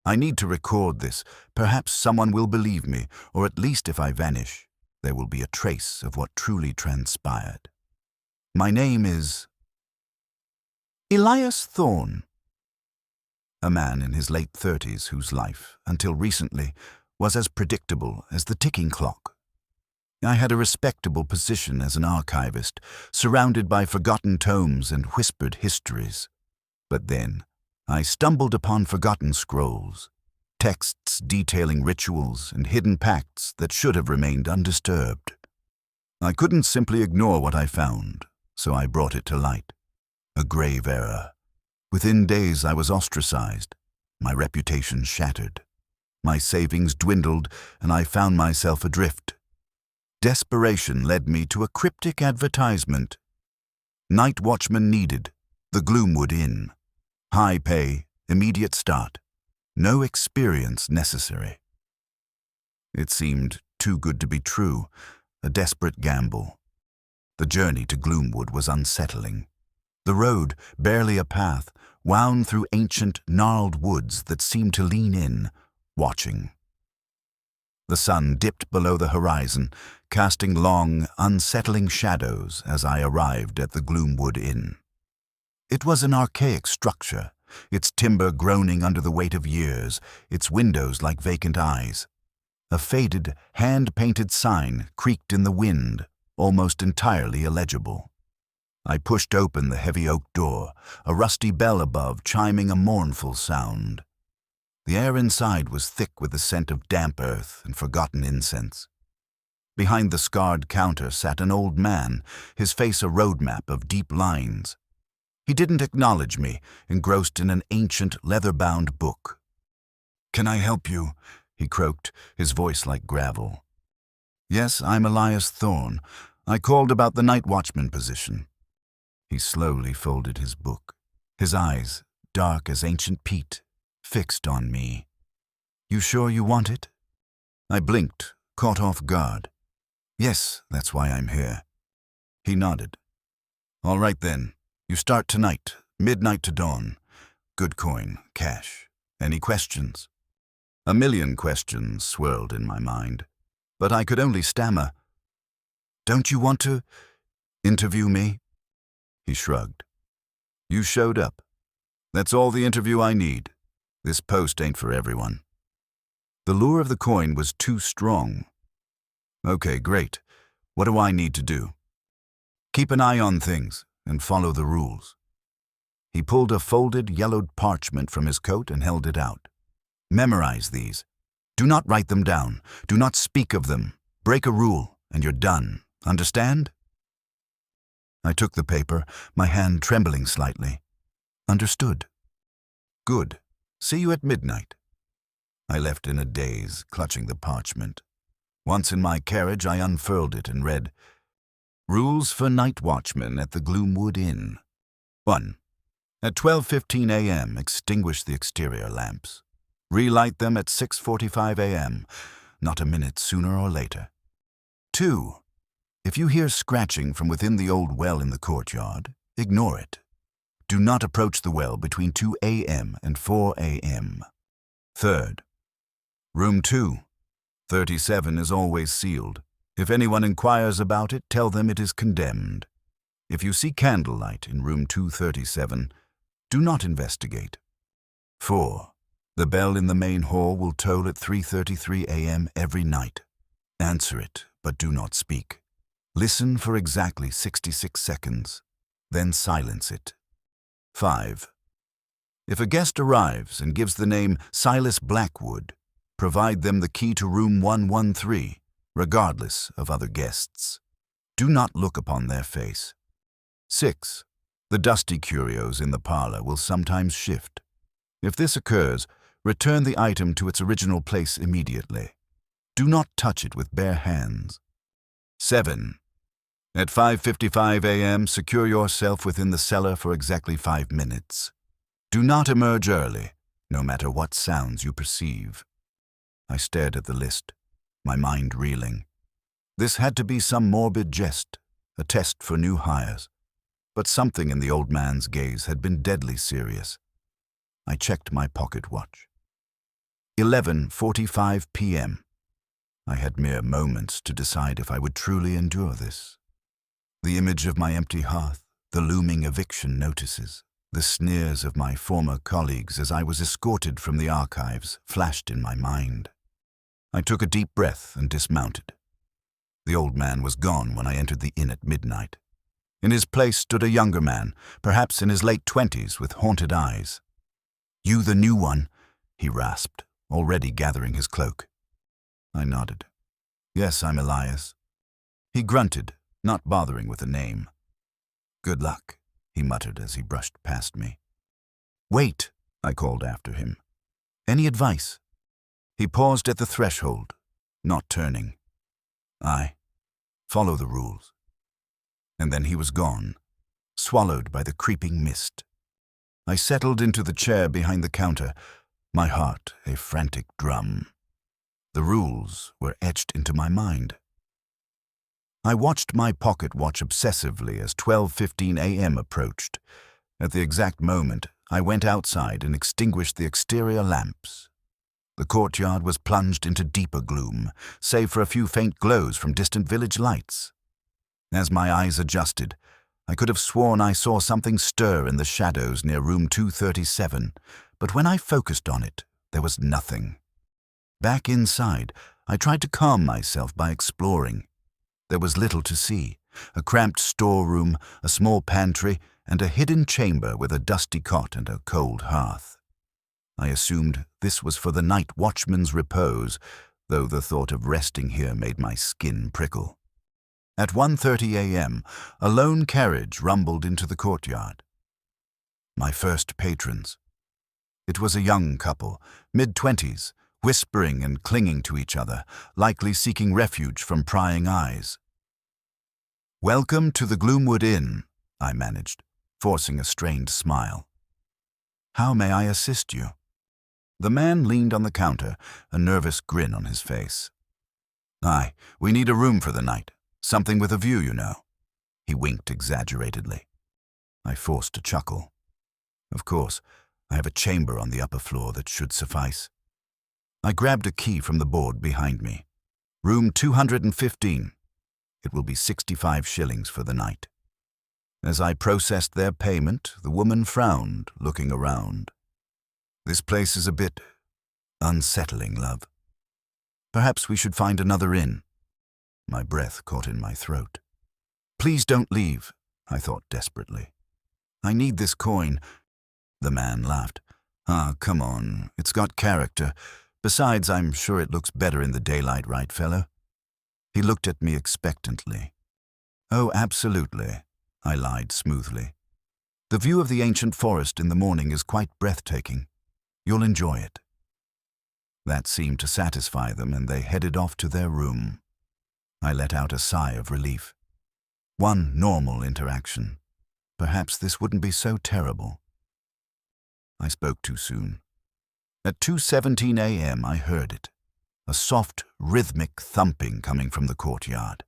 I need to record this. Perhaps someone will believe me, or at least if I vanish, there will be a trace of what truly transpired. My name is Elias Thorne, a man in his late 30s whose life, until recently, was as predictable as the ticking clock. I had a respectable position as an archivist, surrounded by forgotten tomes and whispered histories. But then, I stumbled upon forgotten scrolls, texts detailing rituals and hidden pacts that should have remained undisturbed. I couldn't simply ignore what I found, so I brought it to light. A grave error. Within days I was ostracized, my reputation shattered. My savings dwindled, and I found myself adrift. Desperation led me to a cryptic advertisement. Night watchman needed, the Gloomwood Inn. High pay, immediate start. No experience necessary. It seemed too good to be true, a desperate gamble. The journey to Gloomwood was unsettling. The road, barely a path, wound through ancient, gnarled woods that seemed to lean in, watching. The sun dipped below the horizon, casting long, unsettling shadows as I arrived at the Gloomwood Inn. It was an archaic structure, its timber groaning under the weight of years, its windows like vacant eyes. A faded, hand-painted sign creaked in the wind, almost entirely illegible. I pushed open the heavy oak door, a rusty bell above chiming a mournful sound. The air inside was thick with the scent of damp earth and forgotten incense. Behind the scarred counter sat an old man, his face a road map of deep lines. He didn't acknowledge me, engrossed in an ancient, leather-bound book. "Can I help you?" he croaked, his voice like gravel. "Yes, I'm Elias Thorne. I called about the night watchman position." He slowly folded his book, his eyes, dark as ancient peat, fixed on me. "You sure you want it?" I blinked, caught off guard. "Yes, that's why I'm here." He nodded. "All right then. You start tonight, midnight to dawn. Good coin, cash. Any questions?" A million questions swirled in my mind, but I could only stammer, "Don't you want to interview me?" He shrugged. "You showed up. That's all the interview I need. This post ain't for everyone." The lure of the coin was too strong. "Okay, great. What do I need to do?" "Keep an eye on things and follow the rules." He pulled a folded, yellowed parchment from his coat and held it out. "Memorize these. Do not write them down. Do not speak of them. Break a rule, and you're done. Understand?" I took the paper, my hand trembling slightly. "Understood." "Good. See you at midnight." I left in a daze, clutching the parchment. Once in my carriage, I unfurled it and read, "Rules for night watchmen at the Gloomwood Inn. 1. At 12:15 a.m., extinguish the exterior lamps. Relight them at 6:45 a.m., not a minute sooner or later. 2. If you hear scratching from within the old well in the courtyard, ignore it. Do not approach the well between 2 a.m. and 4 a.m. 3rd. Room 237 is always sealed. If anyone inquires about it, tell them it is condemned. If you see candlelight in room 237, do not investigate. 4. The bell in the main hall will toll at 3:33 a.m. every night. Answer it, but do not speak. Listen for exactly 66 seconds, then silence it. 5. If a guest arrives and gives the name Silas Blackwood, provide them the key to room 113, regardless of other guests. Do not look upon their face. 6. The dusty curios in the parlor will sometimes shift. If this occurs, return the item to its original place immediately. Do not touch it with bare hands. 7. At 5:55 a.m., secure yourself within the cellar for exactly 5 minutes. Do not emerge early, no matter what sounds you perceive. I stared at the list, my mind reeling. This had to be some morbid jest, a test for new hires. But something in the old man's gaze had been deadly serious. I checked my pocket watch. 11:45 p.m. I had mere moments to decide if I would truly endure this. The image of my empty hearth, the looming eviction notices, the sneers of my former colleagues as I was escorted from the archives flashed in my mind. I took a deep breath and dismounted. The old man was gone when I entered the inn at midnight. In his place stood a younger man, perhaps in his late 20s, with haunted eyes. "You the new one?" he rasped, already gathering his cloak. I nodded. "Yes, I'm Elias." He grunted, not bothering with a name. "Good luck," he muttered as he brushed past me. "Wait," I called after him. "Any advice?" He paused at the threshold, not turning. "Aye, follow the rules." And then he was gone, swallowed by the creeping mist. I settled into the chair behind the counter, my heart a frantic drum. The rules were etched into my mind. I watched my pocket watch obsessively as 12:15 a.m. approached. At the exact moment, I went outside and extinguished the exterior lamps. The courtyard was plunged into deeper gloom, save for a few faint glows from distant village lights. As my eyes adjusted, I could have sworn I saw something stir in the shadows near room 237, but when I focused on it, there was nothing. Back inside, I tried to calm myself by exploring. There was little to see: a cramped storeroom, a small pantry, and a hidden chamber with a dusty cot and a cold hearth. I assumed this was for the night watchman's repose, though the thought of resting here made my skin prickle. At 1:30 a.m., a lone carriage rumbled into the courtyard. My first patrons. It was a young couple, mid-20s, whispering and clinging to each other, likely seeking refuge from prying eyes. "Welcome to the Gloomwood Inn," I managed, forcing a strained smile. "How may I assist you?" The man leaned on the counter, a nervous grin on his face. "Aye, we need a room for the night. Something with a view, you know." He winked exaggeratedly. I forced a chuckle. "Of course, I have a chamber on the upper floor that should suffice." I grabbed a key from the board behind me. "Room 215. It will be 65 shillings for the night." As I processed their payment, the woman frowned, looking around. "This place is a bit unsettling, love. Perhaps we should find another inn." My breath caught in my throat. "Please don't leave," I thought desperately. "I need this coin." The man laughed. "Ah, come on, it's got character. Besides, I'm sure it looks better in the daylight, right, fellow?" He looked at me expectantly. "Oh, absolutely," I lied smoothly. "The view of the ancient forest in the morning is quite breathtaking. You'll enjoy it." That seemed to satisfy them, and they headed off to their room. I let out a sigh of relief. One normal interaction. Perhaps this wouldn't be so terrible. I spoke too soon. At 2:17 a.m. I heard it. A soft, rhythmic thumping coming from the courtyard.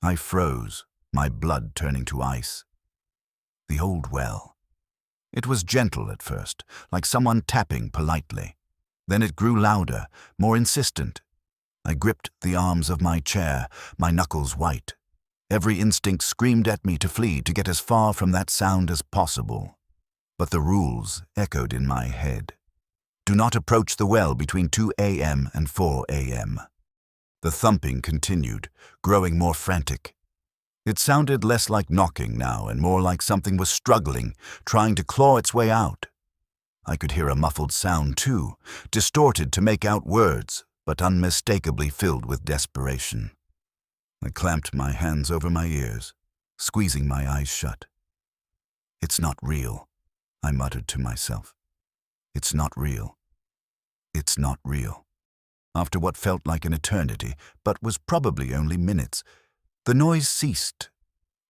I froze, my blood turning to ice. The old well. It was gentle at first, like someone tapping politely. Then it grew louder, more insistent. I gripped the arms of my chair, my knuckles white. Every instinct screamed at me to flee, to get as far from that sound as possible. But the rules echoed in my head. Do not approach the well between 2 a.m. and 4 a.m. The thumping continued, growing more frantic. It sounded less like knocking now and more like something was struggling, trying to claw its way out. I could hear a muffled sound too, distorted to make out words, but unmistakably filled with desperation. I clamped my hands over my ears, squeezing my eyes shut. "It's not real," I muttered to myself. "It's not real. It's not real." After what felt like an eternity, but was probably only minutes, the noise ceased.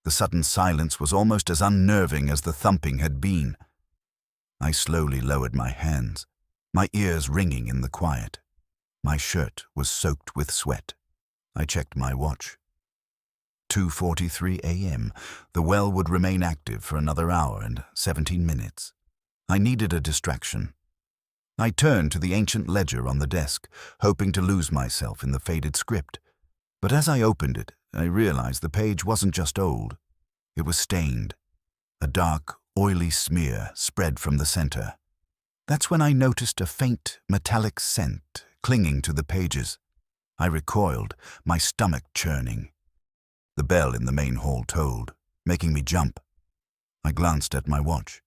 The sudden silence was almost as unnerving as the thumping had been. I slowly lowered my hands, my ears ringing in the quiet. My shirt was soaked with sweat. I checked my watch. 2:43 a.m. The well would remain active for another hour and 17 minutes. I needed a distraction. I turned to the ancient ledger on the desk, hoping to lose myself in the faded script. But as I opened it, I realized the page wasn't just old. It was stained. A dark, oily smear spread from the center. That's when I noticed a faint, metallic scent clinging to the pages. I recoiled, my stomach churning. The bell in the main hall tolled, making me jump. I glanced at my watch.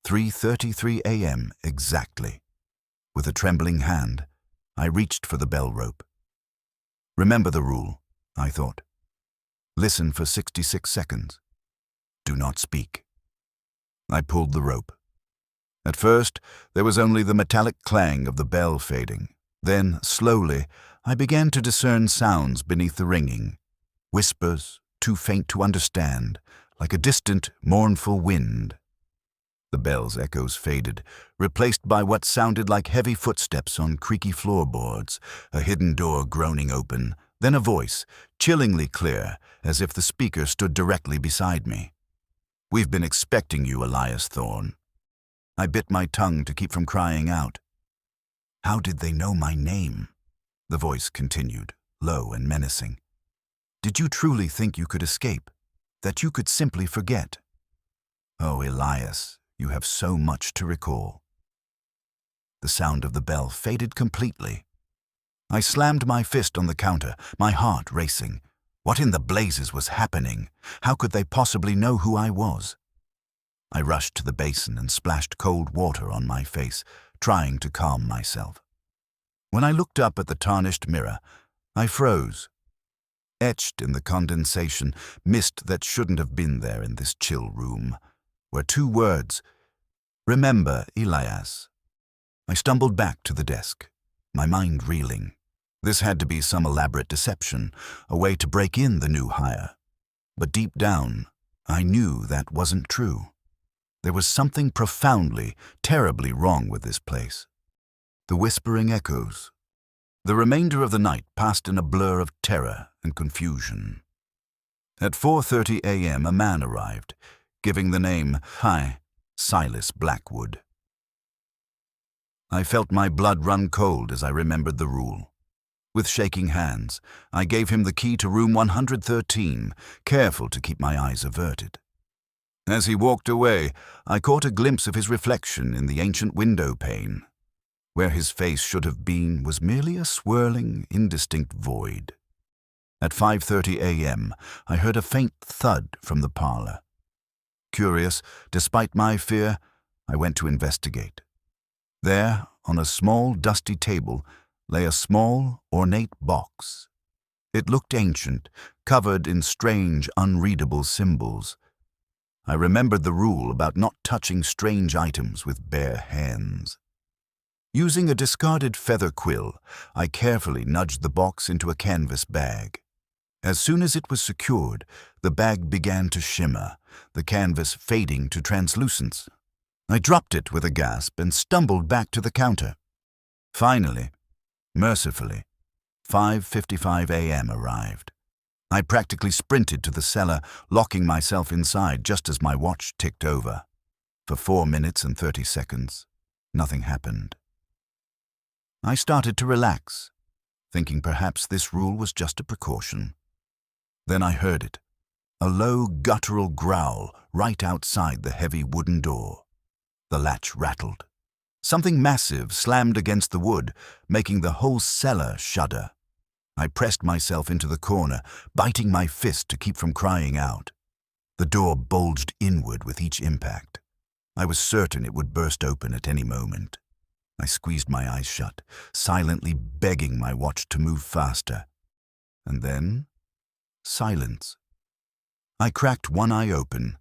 3:33 a.m. exactly. With a trembling hand, I reached for the bell rope. Remember the rule, I thought. Listen for 66 seconds. Do not speak. I pulled the rope. At first, there was only the metallic clang of the bell fading. Then, slowly, I began to discern sounds beneath the ringing. Whispers, too faint to understand, like a distant, mournful wind. The bell's echoes faded, replaced by what sounded like heavy footsteps on creaky floorboards, a hidden door groaning open, then a voice, chillingly clear, as if the speaker stood directly beside me. "We've been expecting you, Elias Thorne." I bit my tongue to keep from crying out. "How did they know my name?" The voice continued, low and menacing. "Did you truly think you could escape? That you could simply forget? Oh, Elias, you have so much to recall." The sound of the bell faded completely. I slammed my fist on the counter, my heart racing. What in the blazes was happening? How could they possibly know who I was? I rushed to the basin and splashed cold water on my face, trying to calm myself. When I looked up at the tarnished mirror, I froze. Etched in the condensation, mist that shouldn't have been there in this chill room, were two words: "Remember, Elias." I stumbled back to the desk, my mind reeling. This had to be some elaborate deception, a way to break in the new hire. But deep down, I knew that wasn't true. There was something profoundly, terribly wrong with this place. The whispering echoes. The remainder of the night passed in a blur of terror and confusion. At 4:30 a.m. a man arrived, giving the name Silas Blackwood. I felt my blood run cold as I remembered the rule. With shaking hands, I gave him the key to room 113, careful to keep my eyes averted. As he walked away, I caught a glimpse of his reflection in the ancient window pane. Where his face should have been was merely a swirling, indistinct void. At 5:30 a.m., I heard a faint thud from the parlor. Curious, despite my fear, I went to investigate. There, on a small, dusty table, lay a small, ornate box. It looked ancient, covered in strange, unreadable symbols. I remembered the rule about not touching strange items with bare hands. Using a discarded feather quill, I carefully nudged the box into a canvas bag. As soon as it was secured, the bag began to shimmer, the canvas fading to translucence. I dropped it with a gasp and stumbled back to the counter. Finally, mercifully, 5:55 a.m. arrived. I practically sprinted to the cellar, locking myself inside just as my watch ticked over. For 4 minutes and 30 seconds, nothing happened. I started to relax, thinking perhaps this rule was just a precaution. Then I heard it, a low, guttural growl right outside the heavy wooden door. The latch rattled. Something massive slammed against the wood, making the whole cellar shudder. I pressed myself into the corner, biting my fist to keep from crying out. The door bulged inward with each impact. I was certain it would burst open at any moment. I squeezed my eyes shut, silently begging my watch to move faster. And then, silence. I cracked one eye open.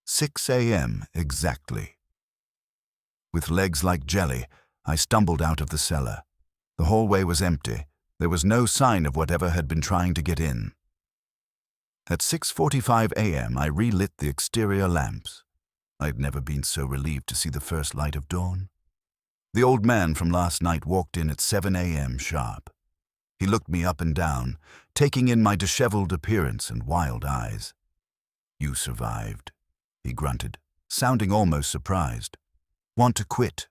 6 a.m. exactly. With legs like jelly, I stumbled out of the cellar. The hallway was empty. There was no sign of whatever had been trying to get in. At 6:45 a.m., I relit the exterior lamps. I'd never been so relieved to see the first light of dawn. The old man from last night walked in at 7 a.m. sharp. He looked me up and down, taking in my disheveled appearance and wild eyes. "You survived," he grunted, sounding almost surprised. "Want to quit?"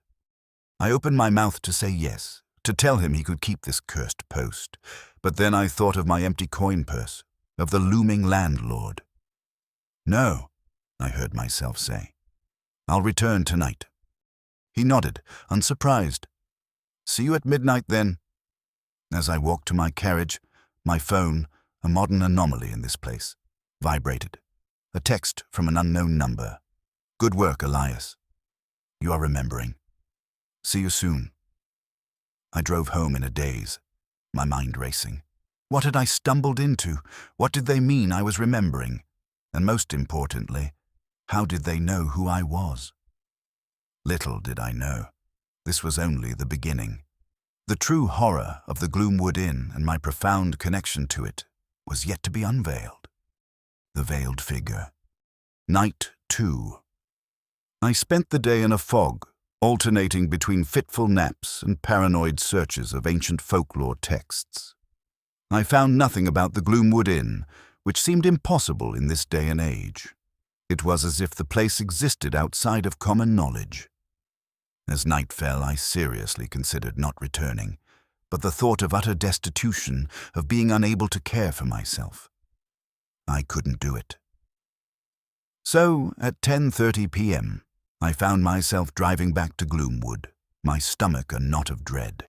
I opened my mouth to say yes, to tell him he could keep this cursed post, but then I thought of my empty coin purse, of the looming landlord. "No," I heard myself say. "I'll return tonight." He nodded, unsurprised. "See you at midnight, then." As I walked to my carriage, my phone, a modern anomaly in this place, vibrated. A text from an unknown number. "Good work, Elias. You are remembering. See you soon." I drove home in a daze, my mind racing. What had I stumbled into? What did they mean I was remembering? And most importantly, how did they know who I was? Little did I know. This was only the beginning. The true horror of the Gloomwood Inn and my profound connection to it was yet to be unveiled. The veiled figure. Night 2. I spent the day in a fog, alternating between fitful naps and paranoid searches of ancient folklore texts. I found nothing about the Gloomwood Inn, which seemed impossible in this day and age. It was as if the place existed outside of common knowledge. As night fell, I seriously considered not returning, but the thought of utter destitution, of being unable to care for myself. I couldn't do it. So, at 10:30 p.m., I found myself driving back to Gloomwood, my stomach a knot of dread.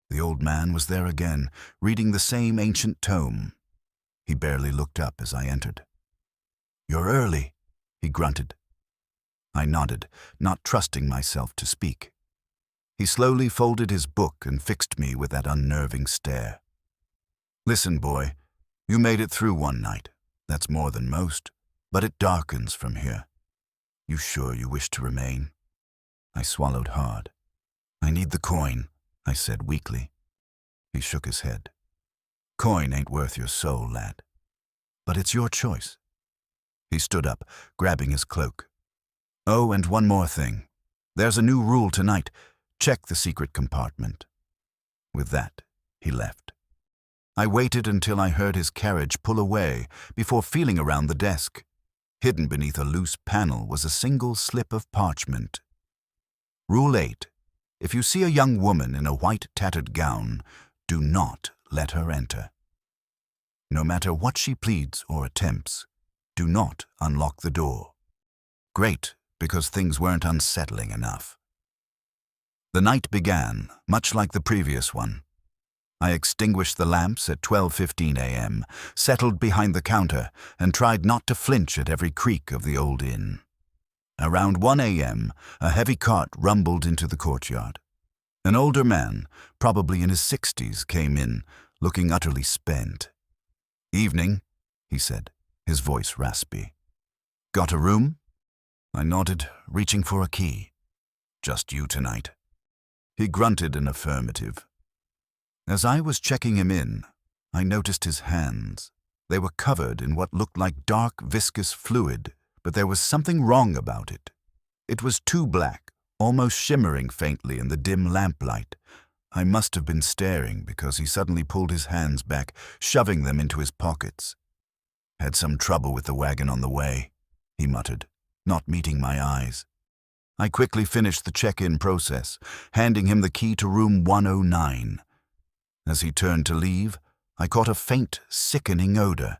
The old man was there again, reading the same ancient tome. He barely looked up as I entered. "You're early," he grunted. I nodded, not trusting myself to speak. He slowly folded his book and fixed me with that unnerving stare. "Listen, boy, you made it through one night. That's more than most, but it darkens from here. You sure you wish to remain?" I swallowed hard. "I need the coin," I said weakly. He shook his head. "Coin ain't worth your soul, lad. But it's your choice." He stood up, grabbing his cloak. "Oh, and one more thing. There's a new rule tonight. Check the secret compartment." With that, he left. I waited until I heard his carriage pull away before feeling around the desk. Hidden beneath a loose panel was a single slip of parchment. Rule 8. If you see a young woman in a white tattered gown, do not let her enter. No matter what she pleads or attempts, do not unlock the door. Great, because things weren't unsettling enough. The night began, much like the previous one. I extinguished the lamps at 12:15 a.m., settled behind the counter, and tried not to flinch at every creak of the old inn. Around 1 a.m., a heavy cart rumbled into the courtyard. An older man, probably in his 60s, came in, looking utterly spent. "Evening," he said, his voice raspy. "Got a room?" I nodded, reaching for a key. "Just you tonight." He grunted an affirmative. As I was checking him in, I noticed his hands. They were covered in what looked like dark, viscous fluid, but there was something wrong about it. It was too black, almost shimmering faintly in the dim lamplight. I must have been staring because he suddenly pulled his hands back, shoving them into his pockets. "Had some trouble with the wagon on the way," he muttered, not meeting my eyes. I quickly finished the check-in process, handing him the key to room 109. As he turned to leave, I caught a faint, sickening odor.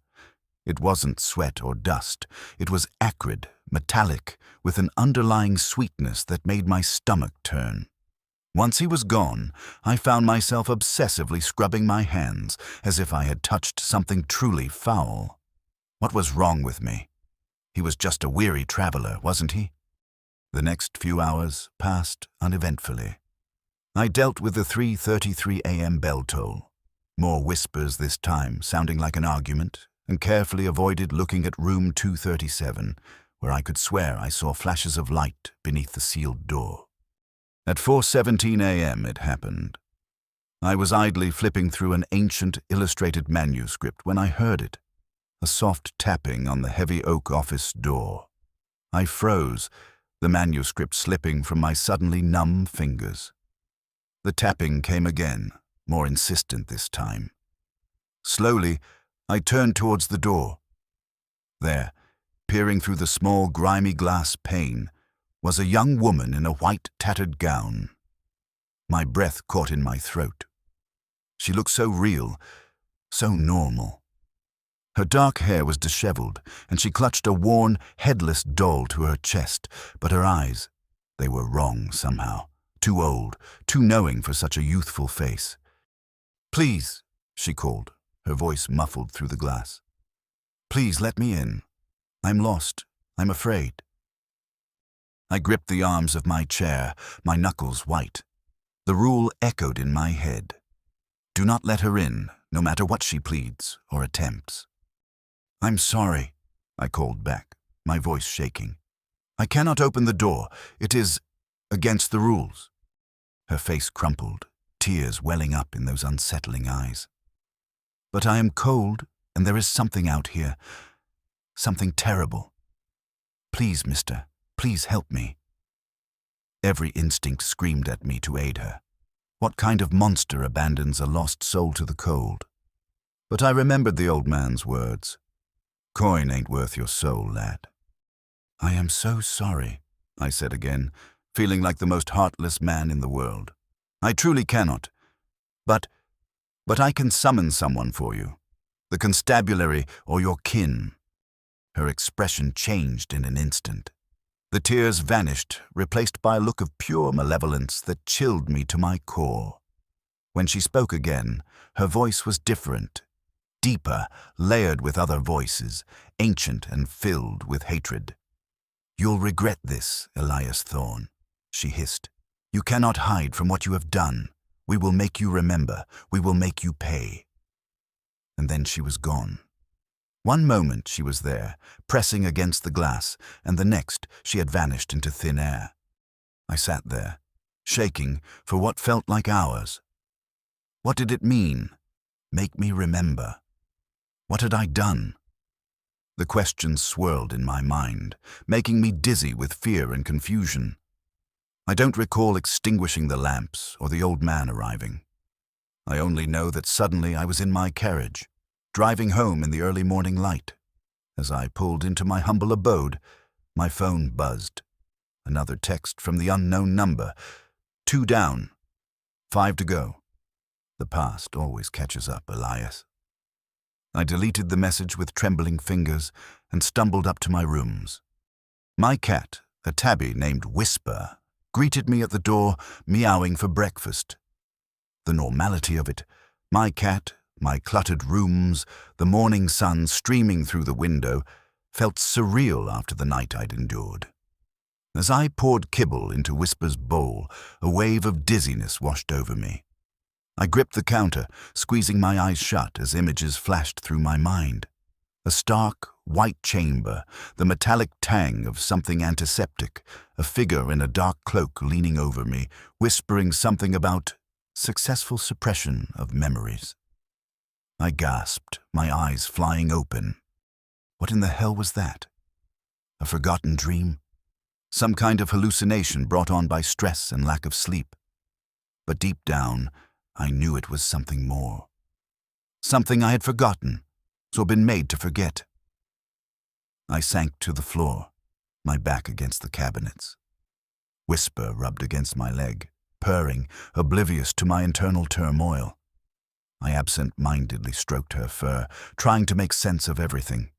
It wasn't sweat or dust. It was acrid, metallic, with an underlying sweetness that made my stomach turn. Once he was gone, I found myself obsessively scrubbing my hands, as if I had touched something truly foul. What was wrong with me? He was just a weary traveler, wasn't he? The next few hours passed uneventfully. I dealt with the 3:33 a.m. bell toll. More whispers this time, sounding like an argument, and carefully avoided looking at room 237, where I could swear I saw flashes of light beneath the sealed door. At 4:17 a.m. it happened. I was idly flipping through an ancient illustrated manuscript when I heard it, a soft tapping on the heavy oak office door. I froze, the manuscript slipping from my suddenly numb fingers. The tapping came again, more insistent this time. Slowly, I turned towards the door. There, peering through the small, grimy glass pane, was a young woman in a white, tattered gown. My breath caught in my throat. She looked so real, so normal. Her dark hair was disheveled, and she clutched a worn, headless doll to her chest, but her eyes, they were wrong somehow. Too old, too knowing for such a youthful face. "Please," she called, her voice muffled through the glass. "Please let me in. I'm lost. I'm afraid." I gripped the arms of my chair, my knuckles white. The rule echoed in my head. Do not let her in, no matter what she pleads or attempts. "I'm sorry," I called back, my voice shaking. "I cannot open the door. It is against the rules." Her face crumpled, tears welling up in those unsettling eyes. "But I am cold, and there is something out here. Something terrible. Please, mister, please help me." Every instinct screamed at me to aid her. What kind of monster abandons a lost soul to the cold? But I remembered the old man's words. "Coin ain't worth your soul, lad." "I am so sorry," I said again, feeling like the most heartless man in the world. "I truly cannot. But I can summon someone for you. The constabulary or your kin." Her expression changed in an instant. The tears vanished, replaced by a look of pure malevolence that chilled me to my core. When she spoke again, her voice was different, deeper, layered with other voices, ancient and filled with hatred. "You'll regret this, Elias Thorne," she hissed. "You cannot hide from what you have done. We will make you remember. We will make you pay." And then she was gone. One moment she was there, pressing against the glass, and the next she had vanished into thin air. I sat there, shaking for what felt like hours. What did it mean? Make me remember. What had I done? The questions swirled in my mind, making me dizzy with fear and confusion. I don't recall extinguishing the lamps or the old man arriving. I only know that suddenly I was in my carriage, driving home in the early morning light. As I pulled into my humble abode, my phone buzzed. Another text from the unknown number. 2 down, 5 to go. The past always catches up, Elias. I deleted the message with trembling fingers and stumbled up to my rooms. My cat, a tabby named Whisper, greeted me at the door, meowing for breakfast. The normality of it, my cat, my cluttered rooms, the morning sun streaming through the window, felt surreal after the night I'd endured. As I poured kibble into Whisper's bowl, a wave of dizziness washed over me. I gripped the counter, squeezing my eyes shut as images flashed through my mind. A stark, white chamber, the metallic tang of something antiseptic, a figure in a dark cloak leaning over me, whispering something about successful suppression of memories. I gasped, my eyes flying open. What in the hell was that? A forgotten dream? Some kind of hallucination brought on by stress and lack of sleep? But deep down, I knew it was something more. Something I had forgotten, or been made to forget. I sank to the floor, my back against the cabinets. Whisper rubbed against my leg, purring, oblivious to my internal turmoil. I absent-mindedly stroked her fur, trying to make sense of everything.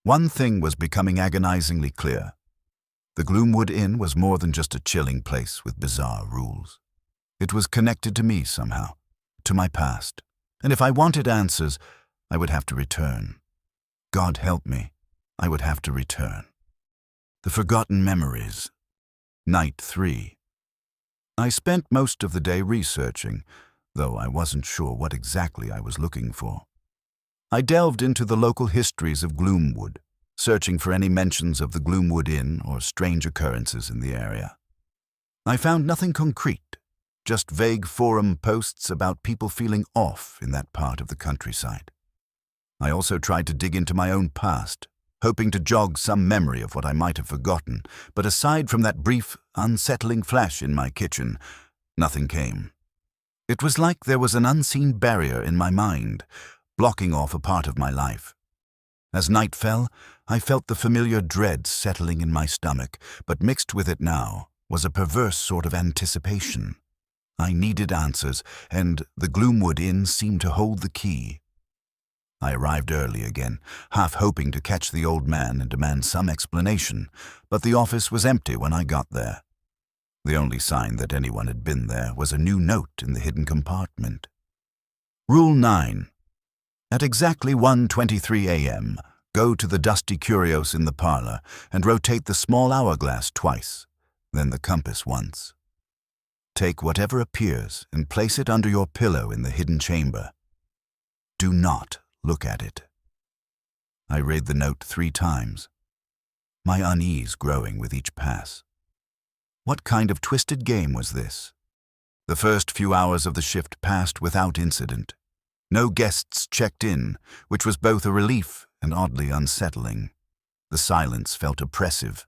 One thing was becoming agonizingly clear. The Gloomwood Inn was more than just a chilling place with bizarre rules. It was connected to me somehow, to my past, and if I wanted answers, I would have to return. God help me, I would have to return. The forgotten memories. Night 3. I spent most of the day researching, though I wasn't sure what exactly I was looking for. I delved into the local histories of Gloomwood, searching for any mentions of the Gloomwood Inn or strange occurrences in the area. I found nothing concrete, just vague forum posts about people feeling off in that part of the countryside. I also tried to dig into my own past, hoping to jog some memory of what I might have forgotten, but aside from that brief, unsettling flash in my kitchen, nothing came. It was like there was an unseen barrier in my mind, blocking off a part of my life. As night fell, I felt the familiar dread settling in my stomach, but mixed with it now was a perverse sort of anticipation. I needed answers, and the Gloomwood Inn seemed to hold the key. I arrived early again, half hoping to catch the old man and demand some explanation, but the office was empty when I got there. The only sign that anyone had been there was a new note in the hidden compartment. Rule 9. At exactly 1:23 a.m., go to the dusty curios in the parlor and rotate the small hourglass twice, then the compass once. Take whatever appears and place it under your pillow in the hidden chamber. Do not look at it. I read the note 3 times, my unease growing with each pass. What kind of twisted game was this? The first few hours of the shift passed without incident. No guests checked in, which was both a relief and oddly unsettling. The silence felt oppressive,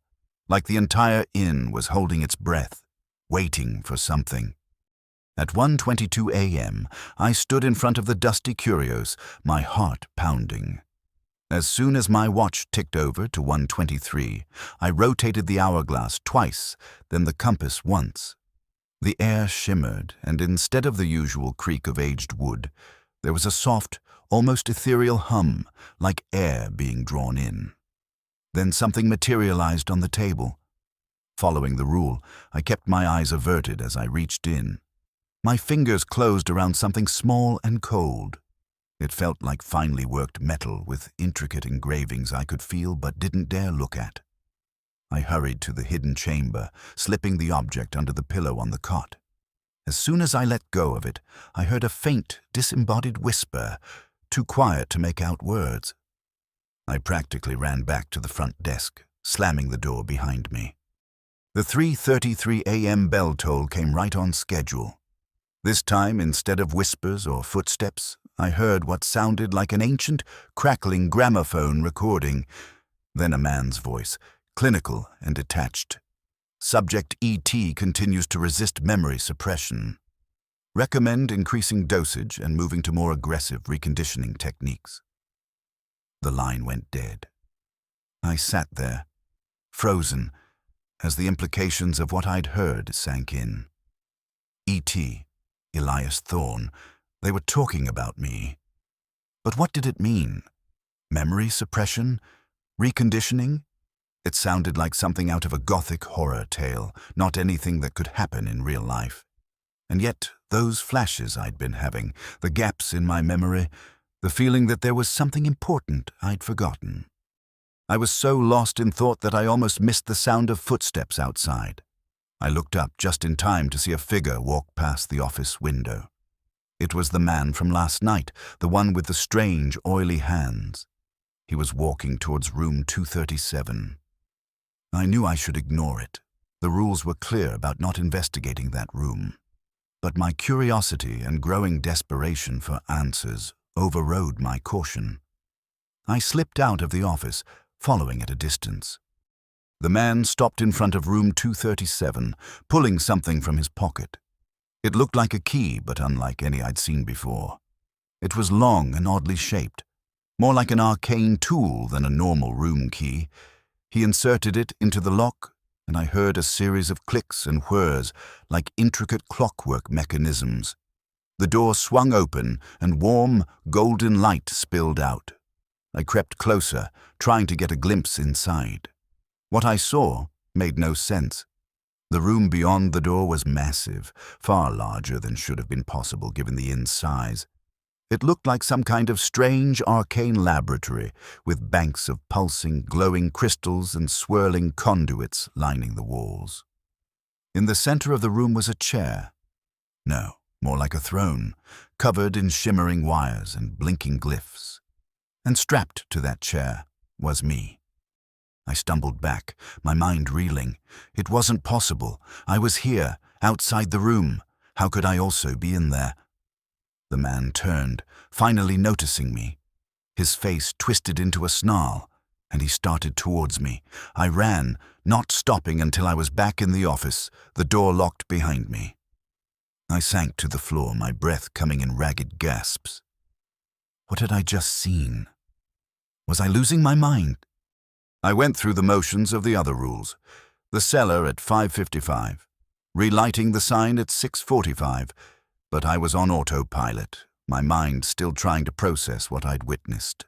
like the entire inn was holding its breath, waiting for something. At 1:22 a.m., I stood in front of the dusty curios, my heart pounding. As soon as my watch ticked over to 1:23, I rotated the hourglass twice, then the compass once. The air shimmered, and instead of the usual creak of aged wood, there was a soft, almost ethereal hum, like air being drawn in. Then something materialized on the table. Following the rule, I kept my eyes averted as I reached in. My fingers closed around something small and cold. It felt like finely worked metal with intricate engravings I could feel but didn't dare look at. I hurried to the hidden chamber, slipping the object under the pillow on the cot. As soon as I let go of it, I heard a faint, disembodied whisper, too quiet to make out words. I practically ran back to the front desk, slamming the door behind me. The 3:33 a.m. bell toll came right on schedule. This time, instead of whispers or footsteps, I heard what sounded like an ancient, crackling gramophone recording, then a man's voice, clinical and detached. Subject ET continues to resist memory suppression. Recommend increasing dosage and moving to more aggressive reconditioning techniques. The line went dead. I sat there, frozen, as the implications of what I'd heard sank in. ET, Elias Thorne, they were talking about me. But what did it mean? Memory suppression? Reconditioning? It sounded like something out of a gothic horror tale, not anything that could happen in real life. And yet, those flashes I'd been having, the gaps in my memory, the feeling that there was something important I'd forgotten. I was so lost in thought that I almost missed the sound of footsteps outside. I looked up just in time to see a figure walk past the office window. It was the man from last night, the one with the strange, oily hands. He was walking towards room 237. I knew I should ignore it. The rules were clear about not investigating that room. But my curiosity and growing desperation for answers overrode my caution. I slipped out of the office, following at a distance. The man stopped in front of room 237, pulling something from his pocket. It looked like a key, but unlike any I'd seen before. It was long and oddly shaped, more like an arcane tool than a normal room key. He inserted it into the lock, and I heard a series of clicks and whirs like intricate clockwork mechanisms. The door swung open, and warm, golden light spilled out. I crept closer, trying to get a glimpse inside. What I saw made no sense. The room beyond the door was massive, far larger than should have been possible given the inn's size. It looked like some kind of strange arcane laboratory, with banks of pulsing, glowing crystals and swirling conduits lining the walls. In the center of the room was a chair. No, more like a throne, covered in shimmering wires and blinking glyphs. And strapped to that chair was me. I stumbled back, my mind reeling. It wasn't possible. I was here, outside the room. How could I also be in there? The man turned, finally noticing me. His face twisted into a snarl, and he started towards me. I ran, not stopping until I was back in the office, the door locked behind me. I sank to the floor, my breath coming in ragged gasps. What had I just seen? Was I losing my mind? I went through the motions of the other rules. The cellar at 5:55. relighting the sign at 6:45, but I was on autopilot, my mind still trying to process what I'd witnessed.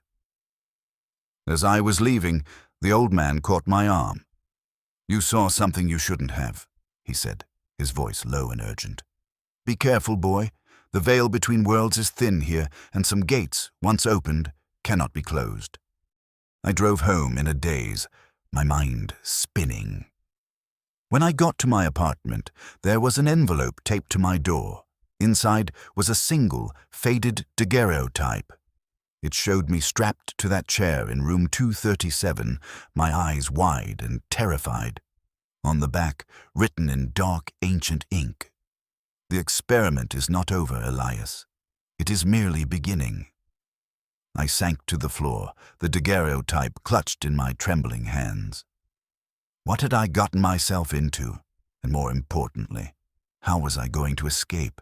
As I was leaving, the old man caught my arm. "You saw something you shouldn't have," he said, his voice low and urgent. "Be careful, boy. The veil between worlds is thin here, and some gates, once opened, cannot be closed." I drove home in a daze, my mind spinning. When I got to my apartment, there was an envelope taped to my door. Inside was a single, faded daguerreotype. It showed me strapped to that chair in room 237, my eyes wide and terrified. On the back, written in dark, ancient ink, "The experiment is not over, Elias. It is merely beginning." I sank to the floor, the daguerreotype clutched in my trembling hands. What had I gotten myself into? And more importantly, how was I going to escape?